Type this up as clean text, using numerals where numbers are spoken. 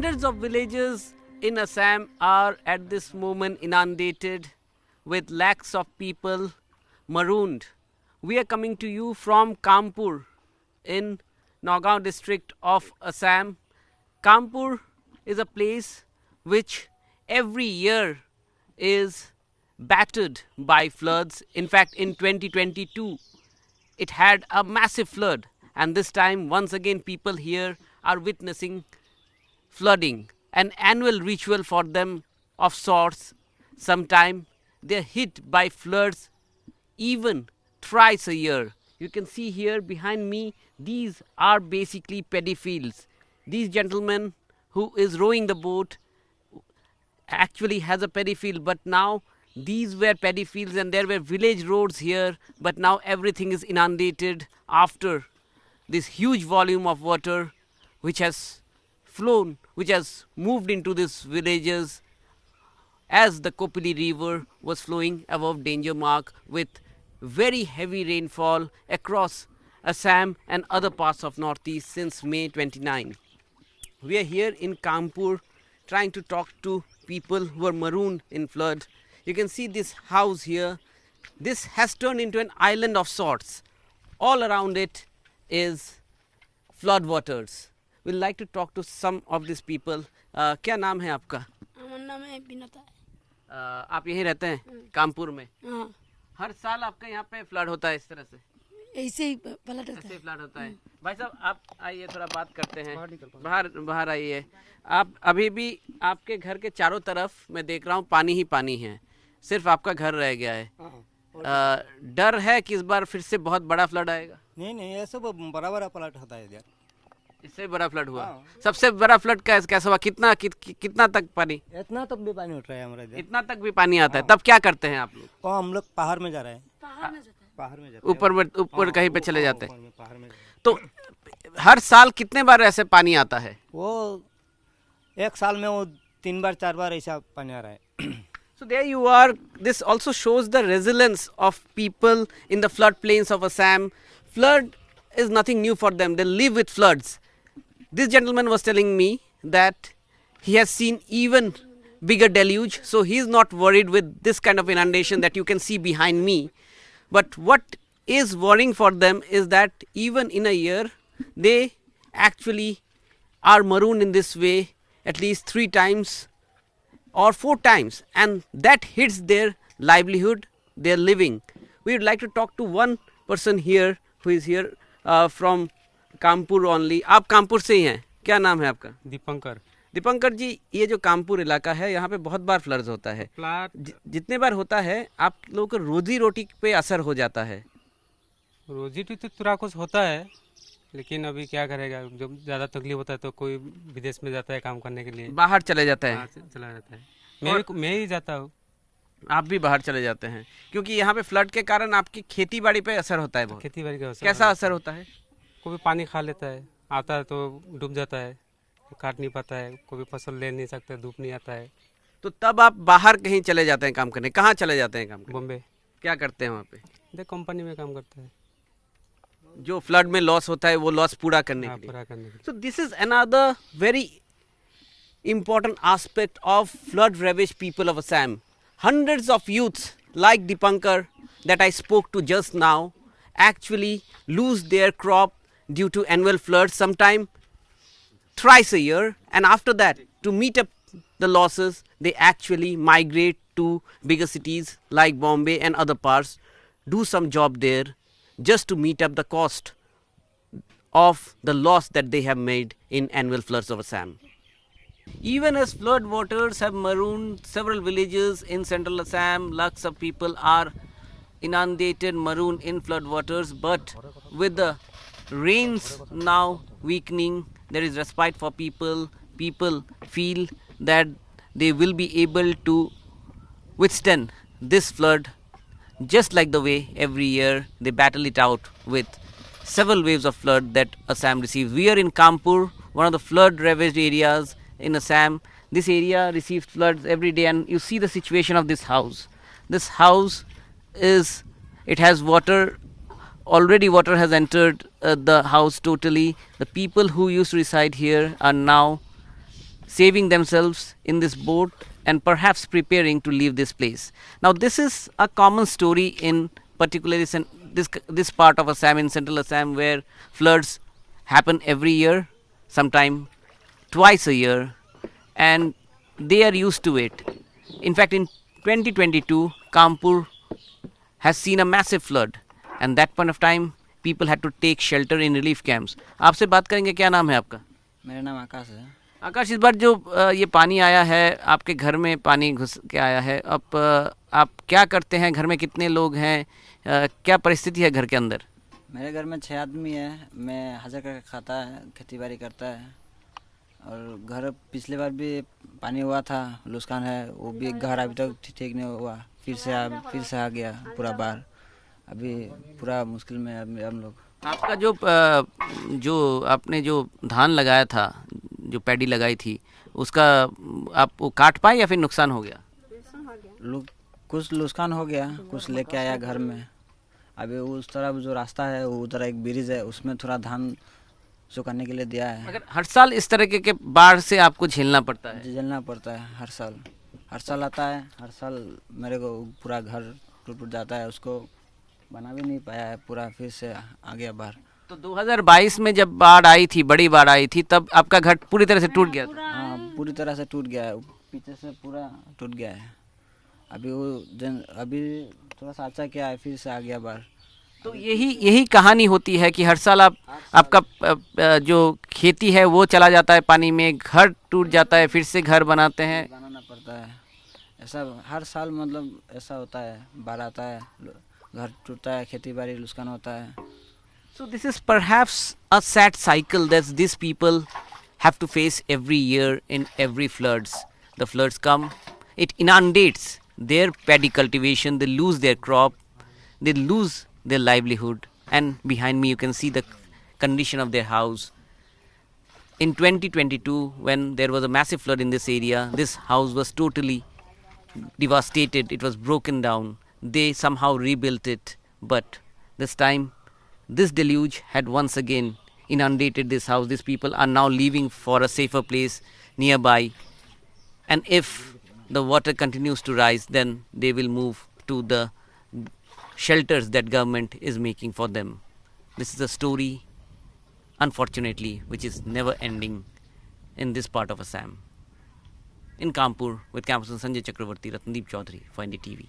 Hundreds of villages in Assam are at this moment inundated with lakhs of people marooned. We are coming to you from Kanpur in Nagaon district of Assam. Kanpur is a place which every year is battered by floods. In fact, in 2022, it had a massive flood, and this time, once again, people here are witnessing flooding, an annual ritual for them of sorts. Sometime they're hit by floods even thrice a year. You can see here behind me, these are basically paddy fields. These gentlemen who is rowing the boat actually has a paddy field, but now these were paddy fields and there were village roads here, but now everything is inundated after this huge volume of water which has flown, which has moved into these villages as the Kopili river was flowing above danger mark with very heavy rainfall across Assam and other parts of Northeast since May 29. We are here in Kanpur trying to talk to people who are marooned in flood. You can see this house here. This has turned into an island of sorts. All around it is flood waters. We'd like to talk to some of these people. क्या नाम है आपका? हमारा नाम है बिनता है। आप यहीं रहते हैं कानपुर में? हाँ, हर साल आपका यहाँ पे फ्लड होता है इस तरह से? ऐसे ही पलट होता ऐसे है। फ्लड होता है। भाई साहब आप आइए, थोड़ा बात करते हैं। बाहर आइए। आप अभी भी आपके घर के चारों तरफ मैं देख रहा हूँ पानी ही पानी है, सिर्फ आपका घर रह गया है। डर है कि इस बार फिर से बहुत बड़ा फ्लड आएगा? नहीं ऐसा बड़ा बड़ा पलट होता है इधर। इससे बड़ा फ्लड हुआ? सबसे बड़ा फ्लड कैसा हुआ? कितना तक पानी? इतना तक भी पानी उठ रहा है हमारे इधर। इतना तक भी पानी आता है? तब क्या करते हैं आप लोग? और हम लोग पहाड़ में जा रहे हैं। पहाड़ में ऊपर कहीं पे चले जाते हैं? पहाड़ में। तो हर साल कितने बार ऐसे पानी आता है? वो एक साल में वो 3 बार 4 बार ऐसा पानी आ रहा है। So there you are. This also shows the resilience of people in the floodplains of Assam. Flood is nothing new for them. They live with floods. This gentleman was telling me that he has seen even bigger deluge, so he is not worried with this kind of inundation that you can see behind me. But what is worrying for them is that even in a year, they actually are marooned in this way at least 3 times or 4 times, and that hits their livelihood, their living. We would like to talk to one person here who is here from Kanpur only. आप कानपुर से ही हैं? क्या नाम है आपका? दीपंकर। दीपंकर जी, ये जो कानपुर इलाका है यहाँ पे बहुत बार फ्लड्स होता है। जितने बार होता है आप लोगों को रोजी रोटी पे असर हो जाता है? रोजी रोटी तो थोड़ा कुछ होता है, लेकिन अभी क्या करेगा, जब ज़्यादा तकलीफ होता है तो कोई विदेश में जाता है काम करने के लिए, बाहर चले जाता है। चला जाता है। मैं ही जाता हूँ। आप भी बाहर चले जाते हैं क्योंकि यहाँ पे फ्लड के कारण आपकी खेती बाड़ी पे असर होता है बहुत। खेती बाड़ी का असर कैसा असर होता है? कोई पानी खा लेता है, आता है तो डूब जाता है, काट नहीं पाता है, कोई फसल ले नहीं सकता, धूप नहीं आता है। तो तब आप बाहर कहीं चले जाते हैं काम करने? कहाँ चले जाते हैं काम करने? बॉम्बे। क्या करते हैं वहाँ पे? देख कंपनी में काम करता है। जो फ्लड में लॉस होता है वो लॉस पूरा करने के लिए। पूरा करने के लिए। So this is another very important aspect of flood ravaged people of Assam. Hundreds of youths like Dipankar that I spoke to just now actually lose their crop due to annual floods, sometime thrice a year, and after that, to meet up the losses, they actually migrate to bigger cities like Bombay and other parts, do some job there just to meet up the cost of the loss that they have made in annual floods of Assam. Even as flood waters have marooned several villages in central Assam, lakhs of people are inundated, marooned in flood waters, but with the rains now weakening, there is respite for people. People feel that they will be able to withstand this flood just like the way every year they battle it out with several waves of flood that Assam receives. We are in Kanpur, one of the flood ravaged areas in Assam. This area receives floods every day, and you see the situation of this house. This house is, it has water, already water has entered the house totally. The people who used to reside here are now saving themselves in this boat and perhaps preparing to leave this place. Now, this is a common story in particularly this part of Assam, in central Assam, where floods happen every year, sometime twice a year, and they are used to it. In fact, in 2022, Kanpur has seen a massive flood, and that point of time people had to take shelter in relief camps. आपसे बात करेंगे, क्या नाम है आपका? मेरा नाम आकाश है। आकाश, इस बार जो ये पानी आया है, आपके घर में पानी घुस के आया है, अब आप क्या करते हैं? घर में कितने लोग हैं? क्या परिस्थिति है घर के अंदर? मेरे घर में 6 आदमी है। मैं हाजिर करके खाता है, खेती बाड़ी करता है, और घर पिछले बार भी पानी हुआ था, नुकसान है, वो भी घर अभी तक ठीक नहीं हुआ, फिर से आ गया पूरा बार। अभी पूरा मुश्किल में हम लोग। आपका जो आपने जो धान लगाया था, जो पैडी लगाई थी, उसका आप वो काट पाए या फिर नुकसान हो गया? कुछ नुकसान हो गया, कुछ लेके आया घर में। अभी उस तरफ जो रास्ता है, वो उधर एक ब्रिज है, उसमें थोड़ा धान सुखाने के लिए दिया है। अगर हर साल इस तरह के बाढ़ से आपको झेलना पड़ता है? झेलना पड़ता है, हर साल आता है। हर साल मेरे को पूरा घर टूट जाता है, उसको बना भी नहीं पाया है पूरा, फिर से आ गया बाहर। तो 2022 में जब बाढ़ आई थी, बड़ी बाढ़ आई थी, तब आपका घर पूरी तरह से टूट गया था? हाँ, पूरी तरह से टूट गया है, पीछे से पूरा टूट गया है। अभी थोड़ा सा अच्छा किया है, फिर से आ गया बाढ़। तो यही कहानी होती है कि हर साल आपका जो खेती है वो चला जाता है पानी में, घर टूट जाता है, फिर से घर बनाना पड़ता है। ऐसा हर साल मतलब ऐसा होता है, बाढ़ आता है, घर टूटता है, खेती बाड़ी नुकसान होता है। So this is perhaps a sad cycle that these people have to face every year in every floods. The floods come, it inundates their paddy cultivation, they lose their crop, they lose their livelihood, and behind me you can see the condition of their house. In 2022, when there was a massive flood in this area, this house was totally devastated, it was broken down. They somehow rebuilt it, but this time this deluge had once again inundated this house. These people are now leaving for a safer place nearby, and if the water continues to rise, then they will move to the shelters that government is making for them. This is a story, unfortunately, which is never ending in this part of Assam. In Kanpur, with cameraman Sanjay Chakravarti, Ratnadeep Chaudhary for NDTV.